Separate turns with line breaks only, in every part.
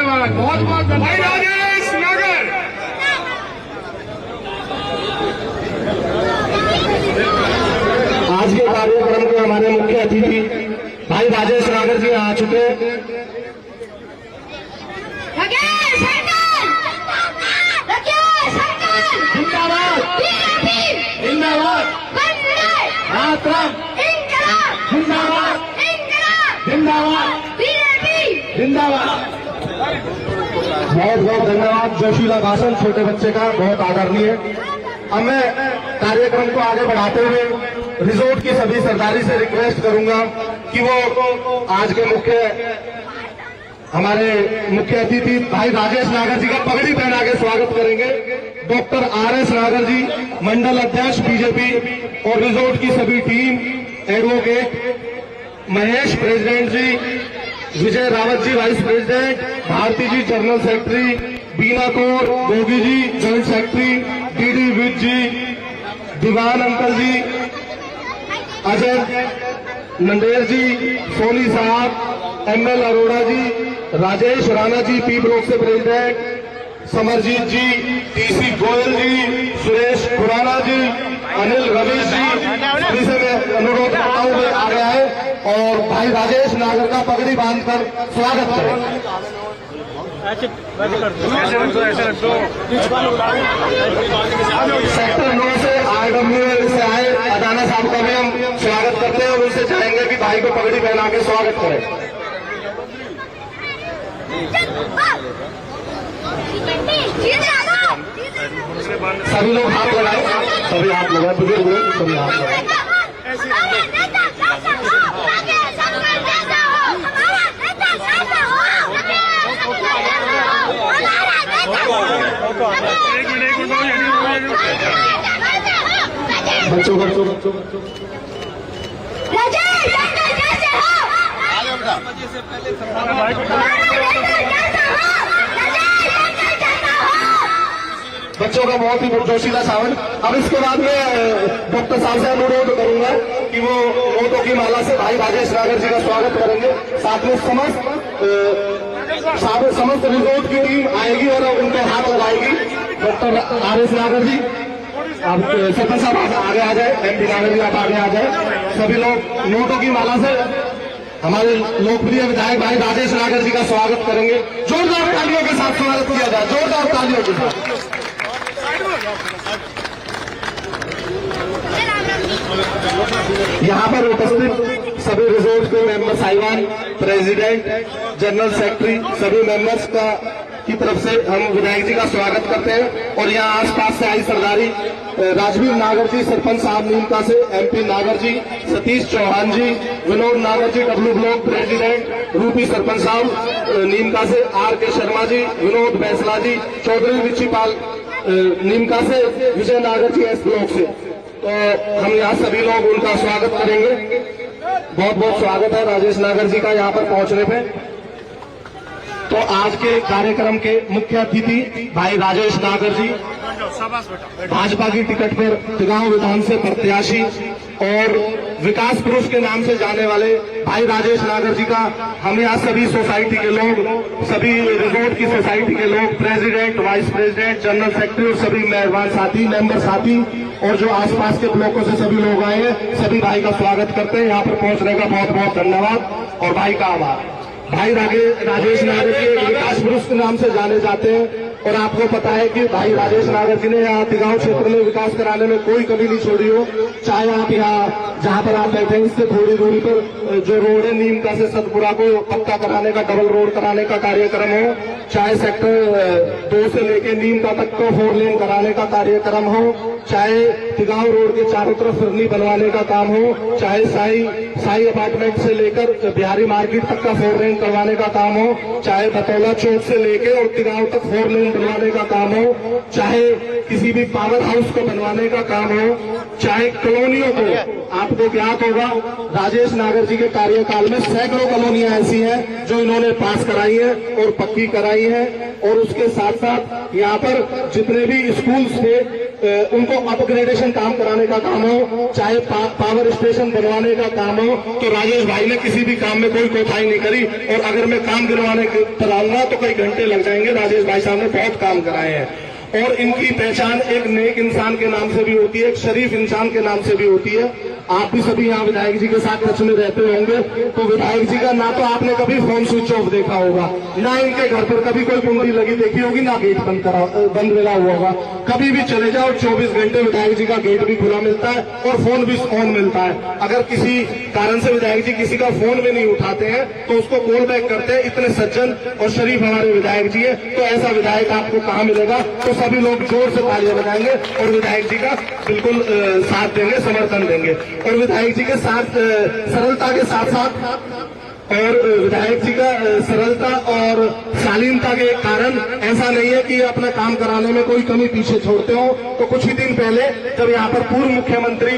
धन्यवाद, बहुत बहुत भाई राजेश नागर।
आज के कार्यक्रम के हमारे मुख्य अतिथि भाई राजेश नागर जी आ चुके हैं। जिंदाबाद जिंदाबाद मातरम जिंदाबाद जिंदाबाद जिंदाबाद। बहुत बहुत धन्यवाद। जोशीला भाषण छोटे बच्चे का बहुत आदरणीय। अब मैं कार्यक्रम को आगे बढ़ाते हुए रिजोर्ट की सभी सरदारी से रिक्वेस्ट करूंगा कि वो आज के हमारे मुख्य अतिथि भाई राजेश नागर जी का पगड़ी पहना के स्वागत करेंगे। डॉक्टर RS नागर जी, मंडल अध्यक्ष बीजेपी, और रिजोर्ट की सभी team, advocate Mahesh president ji, Vijay Rawat ji vice president, Bharti ji general secretary, Bina Kaur Gogi ji joint secretary, DD Vij ji, Diwan uncle ji, Ajay Nander ji, Soni साहब, ML Arora ji, Rajesh Rana ji P block से प्रेसिडेंट, समरजीत जी, TC गोयल जी, सुरेश खुराना जी, अनिल रमेश जी, सभी से मैं अनुरोध करता हूँ वे आ गया है और भाई राजेश नागर का पगड़ी बांधकर स्वागत करें। सेक्टर 9 से RWA से आए अदाना साहब का भी हम स्वागत करते हैं और उनसे चाहेंगे कि भाई को पगड़ी पहना के स्वागत करें। सभी लोग हाथ लगाए, सभी हाथ लगाए, बुजुर्ग लोग सभी हाथ लगाए। बच्चों बच्चों का बहुत ही जोशीला सावन। अब इसके बाद में डॉक्टर साहब से अनुरोध करूंगा कि वो नोटों की माला से भाई राजेश नागर जी का स्वागत करेंगे। साथ में समस्त रिजोर्ट की टीम आएगी और उनको हाथ लगाएगी। डॉक्टर RS नागर जी, आप सरपंच साहब आगे आ जाए, MP नागर जी आप आगे आ जाए। सभी लोग नोटों की माला से हमारे लोकप्रिय विधायक भाई राजेश नागर जी का स्वागत करेंगे। जोरदार तालियों के साथ स्वागत किया जाए, जोरदार तालियों के साथ। यहाँ पर उपस्थित सभी रिजोर्ट के मेंबर साहिबान, प्रेसिडेंट, जनरल सेक्रेटरी, सभी मेंबर्स की तरफ से हम विधायक जी का स्वागत करते हैं। और यहाँ आसपास से आई सरदारी राजवीर नागर जी सरपंच साहब नीमका से, MP नागर जी, सतीश चौहान जी, विनोद नागर जी W ब्लॉक प्रेसिडेंट, रूपी सरपंच साहब नीमका से, RK शर्मा जी, विनोद बैसला जी, चौधरी विचिपाल नीमका से, विजय नागर जी S ब्लॉक से। तो हम यहाँ सभी लोग उनका स्वागत करेंगे। बहुत बहुत स्वागत है राजेश नागर जी का यहाँ पर पहुंचने पे। तो आज के कार्यक्रम के मुख्य अतिथि भाई राजेश नागर जी, भाजपा की टिकट पर तिगांव विधान से प्रत्याशी और विकास पुरुष के नाम से जाने वाले भाई राजेश नागर जी का हम यहाँ सभी सोसाइटी के लोग, सभी रिजोर्ट की सोसाइटी के लोग, president, vice president, general secretary और सभी मेहरबान साथी, मेंबर साथी और जो आसपास के ब्लॉकों से सभी लोग आए हैं, सभी भाई का स्वागत करते हैं। यहाँ पर पहुंचने का बहुत बहुत धन्यवाद और भाई का आभार। भाई राजेश नागर के विकास पुरुष के नाम से जाने जाते हैं और आपको पता है कि भाई राजेश नागर जी ने यहाँ तिगांव क्षेत्र में विकास कराने में कोई कमी नहीं छोड़ी हो। चाहे आप यहाँ जहाँ पर आप बैठे हैं इससे थोड़ी दूरी पर जो रोड है नीमका से सतपुरा को पक्का कराने का, डबल रोड कराने का कार्यक्रम हो, चाहे सेक्टर 2 से लेके नीमका तक को 4 लेन कराने का कार्यक्रम हो, चाहे तिगांव रोड के चारों तरफ फिरनी बनवाने का काम हो, चाहे साई अपार्टमेंट से लेकर बिहारी मार्केट तक का 4 लेन करवाने का काम हो, चाहे बतौला चौक से लेके और तिगांव तक 4 लेन बनवाने का काम हो, चाहे किसी भी पावर हाउस को बनवाने का काम हो, चाहे कॉलोनियों को, आपको ज्ञात होगा राजेश नागर जी के कार्यकाल में सैकड़ों कॉलोनियां ऐसी हैं जो इन्होंने पास कराई है और पक्की कराई है। और उसके साथ साथ यहाँ पर जितने भी स्कूल्स थे उनको अपग्रेडेशन काम कराने का काम हो, चाहे पावर स्टेशन बनवाने का काम हो, तो राजेश भाई ने किसी भी काम में कोई कोताही नहीं करी। और अगर मैं काम गिरवाने पर आऊंगा तो कई घंटे लग जाएंगे। राजेश भाई साहब ने बहुत काम कराए हैं और इनकी पहचान एक नेक इंसान के नाम से भी होती है, एक शरीफ इंसान के नाम से भी होती है। आप भी सभी यहाँ विधायक जी के साथ टच में रहते होंगे, तो विधायक जी का ना तो आपने कभी फोन स्विच ऑफ देखा होगा, ना इनके घर पर कभी कोई कुंडी लगी देखी होगी, ना गेट बंद लगा हुआ होगा। कभी भी चले जाओ 24 घंटे विधायक जी का गेट भी खुला मिलता है और फोन भी ऑन मिलता है। अगर किसी कारण से विधायक जी किसी का फोन भी नहीं उठाते हैं तो उसको कॉल बैक करते हैं। इतने सज्जन और शरीफ हमारे विधायक जी है, तो ऐसा विधायक आपको कहाँ मिलेगा। तो सभी लोग जोर से तालियां बजाएंगे और विधायक जी का बिल्कुल साथ देंगे, समर्थन देंगे। और विधायक जी के साथ सरलता के साथ साथ और विधायक जी का सरलता और शालीनता के कारण ऐसा नहीं है कि अपना काम कराने में कोई कमी पीछे छोड़ते हो। तो कुछ ही दिन पहले जब यहाँ पर पूर्व मुख्यमंत्री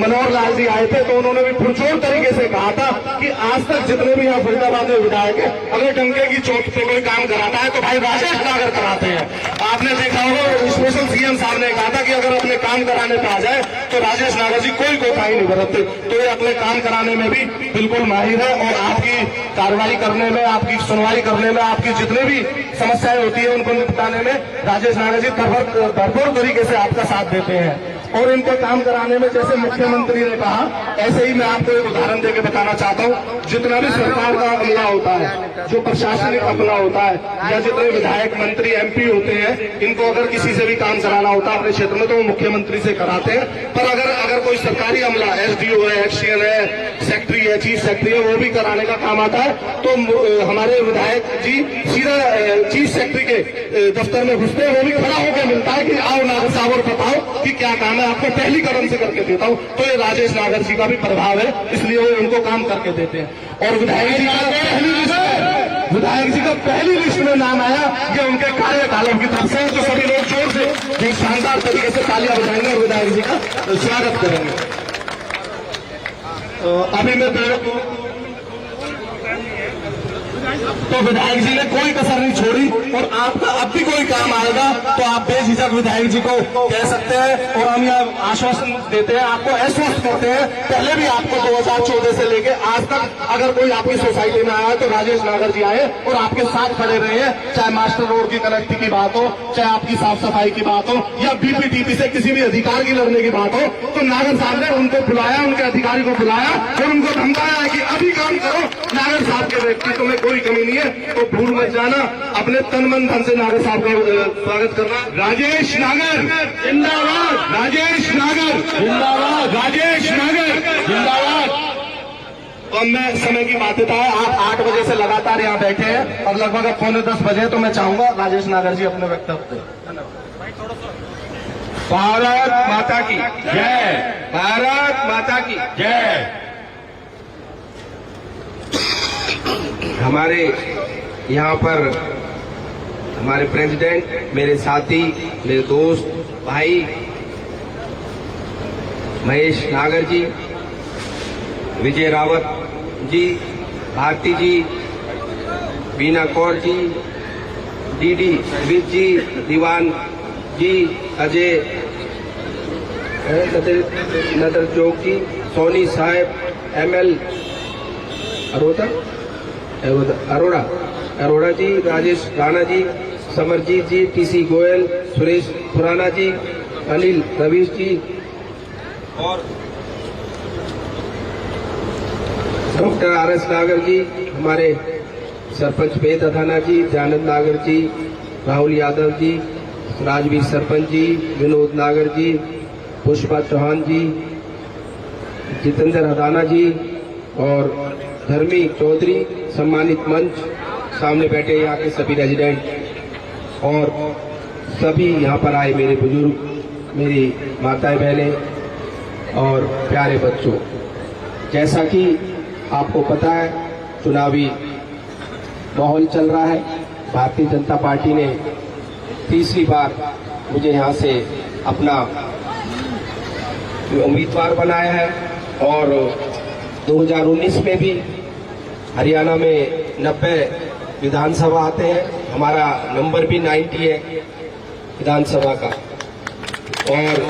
मनोहर लाल जी आए थे तो उन्होंने भी पुरजोर तरीके से कहा था कि आज तक जितने भी यहाँ फरीदाबाद में विधायक है, अगर डंके की चोट पे कोई काम कराता है तो भाई राजेश नागर कराते हैं। आपने देखा होगा स्पेशल सीएम साहब ने कहा था कि अगर अपने काम कराने पे आ जाए तो राजेश नागर जी कोई कोताही नहीं बरतते। तो ये अपने काम कराने में भी बिल्कुल माहिर है और आपकी कार्रवाई करने में, आपकी सुनवाई करने में, आपकी जितने भी समस्याएं होती है उनको निपटाने में राजेश नागर जी भरपूर तरीके से आपका साथ देते हैं। और इनके काम कराने में जैसे मुख्यमंत्री ने कहा, ऐसे ही मैं आपको एक उदाहरण देकर बताना चाहता हूँ। जितना भी सरकार का अमला होता है, जो प्रशासनिक अमला होता है, या जितने विधायक मंत्री एमपी होते हैं, इनको अगर किसी से भी काम कराना होता है अपने क्षेत्र में तो वो मुख्यमंत्री से कराते हैं। पर अगर कोई सरकारी अमला, एसडीओ है, एक्सडीएन है, सेक्रेटरी है, चीफ सेक्रेटरी है, वो भी कराने का काम आता है तो हमारे विधायक जी सीधा चीफ सेक्रेटरी के दफ्तर में घुसते हैं। वो भी खड़ा होकर मिलता है कि आओ नागर साहब और बताओ कि क्या काम है, आपको पहली कदम से करके देता हूँ। तो ये राजेश नागर जी का भी प्रभाव है, इसलिए वो उनको काम करके देते हैं। और विधायक जी का पहली लिस्ट में नाम आया ये उनके कार्यकालों की तरफ से। तो सभी लोग जोर से एक शानदार तरीके से तालियां बजाएंगे और विधायक जी का स्वागत करेंगे। अभी मैं तो विधायक जी ने कोई कसर नहीं छोड़ी और आपका अब भी कोई काम आएगा तो आप बेझिझक विधायक जी को कह सकते हैं। और हम यह आश्वासन देते हैं, आपको आश्वस्त करते हैं, पहले भी आपको 2014 से लेके आज तक अगर कोई आपकी सोसाइटी में आया तो राजेश नागर जी आए और आपके साथ खड़े रहे हैं। चाहे मास्टर रोड की कनेक्टिविटी की बात हो, चाहे आपकी साफ सफाई की बात हो, या बीपीटीपी से किसी भी अधिकार की लड़ने की बात हो, तो नागर साहब ने उनको बुलाया, उनके अधिकारी को बुलाया और उनको धमकाया है कि अभी काम करो। नागर साहब के व्यक्तित्व में कोई कमी नहीं है, तो भूल मत जाना, अपने तन मन धन से नागर साहब का स्वागत करना। राजेश नागर जिंदाबाद, राजेश नागर जिंदाबाद, राजेश नागर जिंदाबाद। और मैं समय की बाध्यता है, आप 8 बजे से लगातार यहाँ बैठे हैं और लगभग अब 9:45 बजे, तो मैं चाहूंगा राजेश नागर जी अपने वक्तव्य दें।
भारत माता की जय, भारत माता की जय। हमारे यहाँ पर हमारे प्रेसिडेंट, मेरे साथी, मेरे दोस्त, भाई महेश नागर जी, विजय रावत जी, भारती जी, बीना कौर जी, डीडी विज जी, दीवान जी, अजय नदर चौक जी, सोनी साहब, एमएल अरोड़ा जी, राजेश राणा जी, समरजीत जी, टीसी गोयल, सुरेश खुराना जी, अनिल रवीश जी और डॉक्टर आरएस नागर जी, हमारे सरपंच वेद अधाना जी, जानंद नागर जी, राहुल यादव जी, राजवीर सरपंच जी, विनोद नागर जी, पुष्पा चौहान जी, जितेंद्र अधाना जी और धर्मी चौधरी, सम्मानित मंच, सामने बैठे यहाँ के सभी रेजिडेंट और सभी यहाँ पर आए मेरे बुजुर्ग, मेरी माताएं बहनें और प्यारे बच्चों। जैसा कि आपको पता है, चुनावी माहौल चल रहा है। भारतीय जनता पार्टी ने तीसरी बार मुझे यहाँ से अपना उम्मीदवार बनाया है और 2019 में भी हरियाणा में 90 विधानसभा आते हैं, हमारा नंबर भी 90 है विधानसभा का। और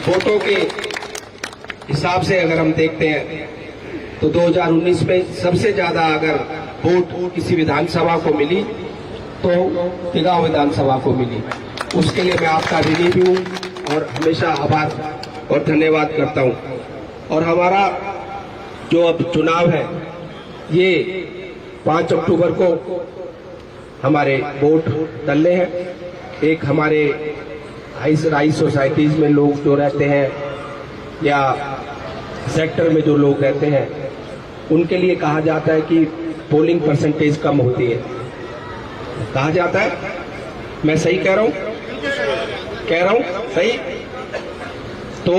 वोटों के हिसाब से अगर हम देखते हैं तो 2019 में सबसे ज्यादा अगर वोट किसी विधानसभा को मिली तो तिगांव विधानसभा को मिली। उसके लिए मैं आपका ऋणी भी हूं और हमेशा आभार और धन्यवाद करता हूं। और हमारा जो अब चुनाव है ये 5 अक्टूबर को हमारे वोट डलने हैं। एक हमारे हाई सोसाइटीज में लोग जो रहते हैं या सेक्टर में जो लोग रहते हैं उनके लिए कहा जाता है कि पोलिंग परसेंटेज कम होती है। कहा जाता है, मैं सही कह रहा हूं सही? तो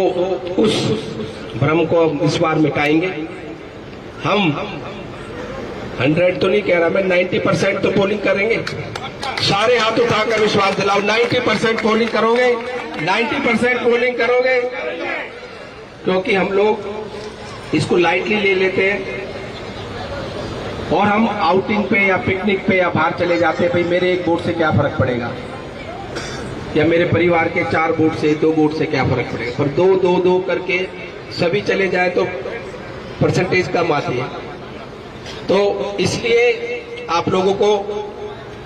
उस भ्रम को हम इस बार मिटाएंगे। हम 100 तो नहीं कह रहा मैं, 90% तो पोलिंग करेंगे। सारे हाथ उठाकर विश्वास दिलाओ, 90% पोलिंग करोगे, 90% पोलिंग करोगे, क्योंकि हम लोग इसको लाइटली ले लेते हैं और हम आउटिंग पे या पिकनिक पे या बाहर चले जाते हैं, भाई मेरे एक वोट से क्या फर्क पड़ेगा या मेरे परिवार के 4 वोट से 2 वोट से क्या फर्क पड़ेगा। पर 2 करके सभी चले जाए तो परसेंटेज कम आती है। तो इसलिए आप लोगों को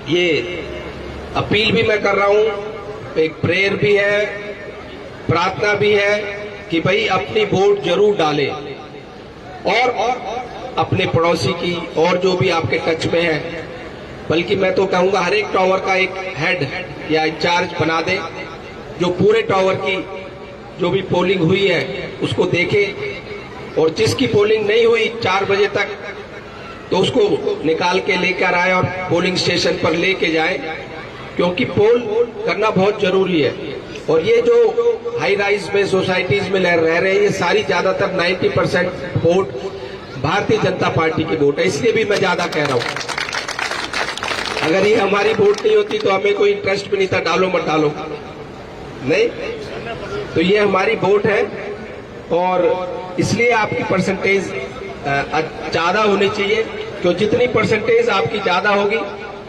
ये अपील भी मैं कर रहा हूं, एक प्रेयर भी है, प्रार्थना भी है कि भाई अपनी वोट जरूर डालें और अपने पड़ोसी की और जो भी आपके टच में है, बल्कि मैं तो कहूंगा हर एक टावर का एक हेड या इंचार्ज बना दे जो पूरे टावर की जो भी पोलिंग हुई है उसको देखे, और जिसकी पोलिंग नहीं हुई 4 बजे तक तो उसको निकाल के लेकर आए और पोलिंग स्टेशन पर लेके जाए, क्योंकि पोल करना बहुत जरूरी है। और ये जो हाई राइज में सोसाइटीज में रह रहे हैं ये सारी ज्यादातर 90% वोट भारतीय जनता पार्टी की वोट है, इसलिए भी मैं ज्यादा कह रहा हूं। अगर ये हमारी वोट नहीं होती तो हमें कोई इंटरेस्ट भी नहीं था, डालो मत डालो, नहीं, तो ये हमारी वोट है और इसलिए आपकी परसेंटेज ज्यादा होनी चाहिए, क्योंकि जितनी परसेंटेज आपकी ज्यादा होगी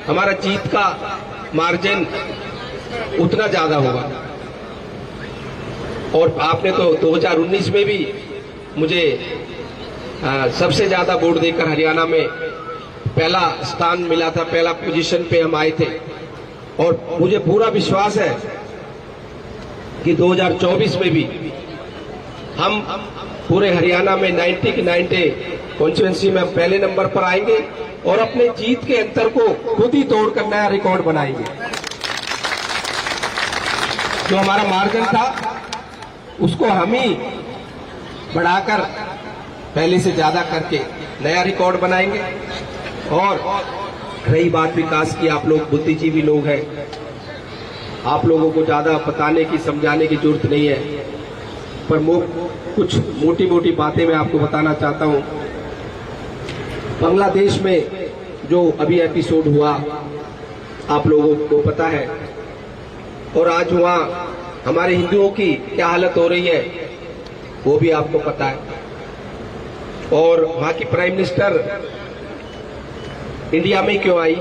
हमारा जीत का मार्जिन उतना ज्यादा होगा। और आपने तो 2019 में भी मुझे सबसे ज्यादा वोट देकर हरियाणा में पहला स्थान मिला था, पहला पोजीशन पे हम आए थे। और मुझे पूरा विश्वास है कि 2024 में भी हम पूरे हरियाणा में 90 की 90 कॉन्स्टिट्यूंसी में पहले नंबर पर आएंगे और अपने जीत के अंतर को खुद ही तोड़कर नया रिकॉर्ड बनाएंगे। जो हमारा मार्जिन था उसको हम ही बढ़ाकर पहले से ज्यादा करके नया रिकॉर्ड बनाएंगे। और रही बात विकास की, आप लोग बुद्धिजीवी लोग हैं, आप लोगों को ज्यादा बताने की समझाने की जरूरत नहीं है, पर कुछ मोटी मोटी बातें मैं आपको बताना चाहता हूं। बांग्लादेश में जो अभी एपिसोड हुआ आप लोगों को पता है, और आज वहां हमारे हिंदुओं की क्या हालत हो रही है वो भी आपको पता है। और वहां की प्राइम मिनिस्टर इंडिया में क्यों आई?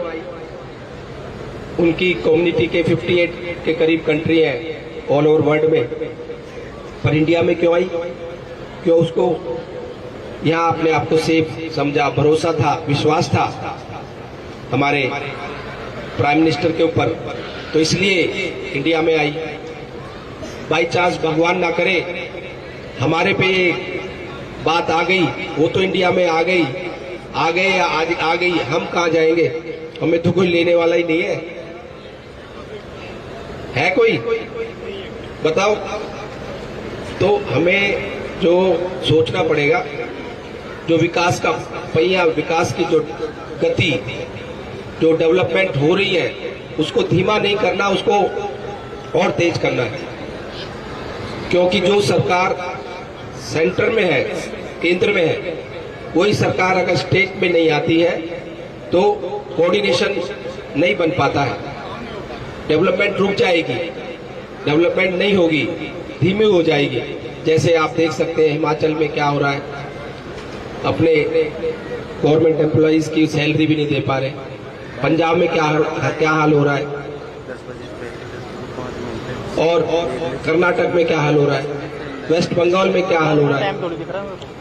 उनकी कम्युनिटी के 58 के करीब कंट्री है ऑल ओवर वर्ल्ड में, पर इंडिया में क्यों आई? क्यों उसको यहाँ अपने आप को सेफ समझा, भरोसा था, विश्वास था हमारे प्राइम मिनिस्टर के ऊपर, तो इसलिए इंडिया में आई। बाई चांस भगवान ना करे हमारे पे ये बात आ गई, वो तो इंडिया में आ गई, आ गए या आ गई, हम कहाँ जाएंगे? हमें तो कोई लेने वाला ही नहीं है कोई? बताओ। तो हमें जो सोचना पड़ेगा, जो विकास का पहिया, विकास की जो गति, जो डेवलपमेंट हो रही है उसको धीमा नहीं करना, उसको और तेज करना है। क्योंकि जो सरकार सेंटर में है, केंद्र में है, वही सरकार अगर स्टेट में नहीं आती है तो कोऑर्डिनेशन नहीं बन पाता है, डेवलपमेंट रुक जाएगी, डेवलपमेंट नहीं होगी, धीमी हो जाएगी। जैसे आप देख सकते हैं हिमाचल में क्या हो रहा है, अपने गवर्नमेंट एम्प्लॉइज की सैलरी भी नहीं दे पा रहे। पंजाब में क्या हाल हो रहा है, और कर्नाटक में क्या हाल हो रहा है, वेस्ट बंगाल में क्या हाल हो रहा है।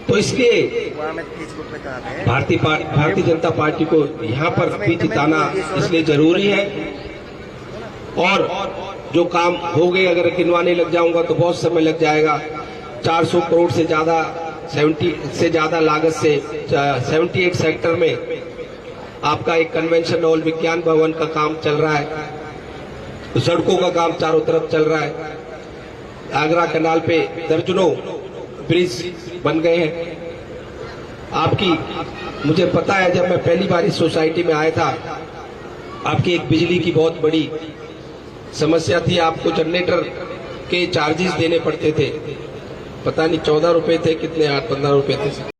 तो इसलिए भारतीय जनता पार्टी को यहाँ पर भी जिताना इसलिए जरूरी है। और जो काम हो गए अगर गिनवाने लग जाऊंगा तो बहुत समय लग जाएगा। 400 करोड़ से ज्यादा 70 से ज्यादा लागत से 78 सेक्टर में आपका एक कन्वेंशन हॉल, विज्ञान भवन का काम चल रहा है, सड़कों का काम चारों तरफ चल रहा है। आगरा कैनाल पे दर्जनों ब्रिज बन गए हैं। आपकी मुझे पता है, जब मैं पहली बार इस सोसाइटी में आया था, आपकी एक बिजली की बहुत बड़ी समस्या थी। आपको जनरेटर के चार्जेस देने पड़ते थे, पता नहीं 14 रुपए थे कितने, 8-15 रुपए थे।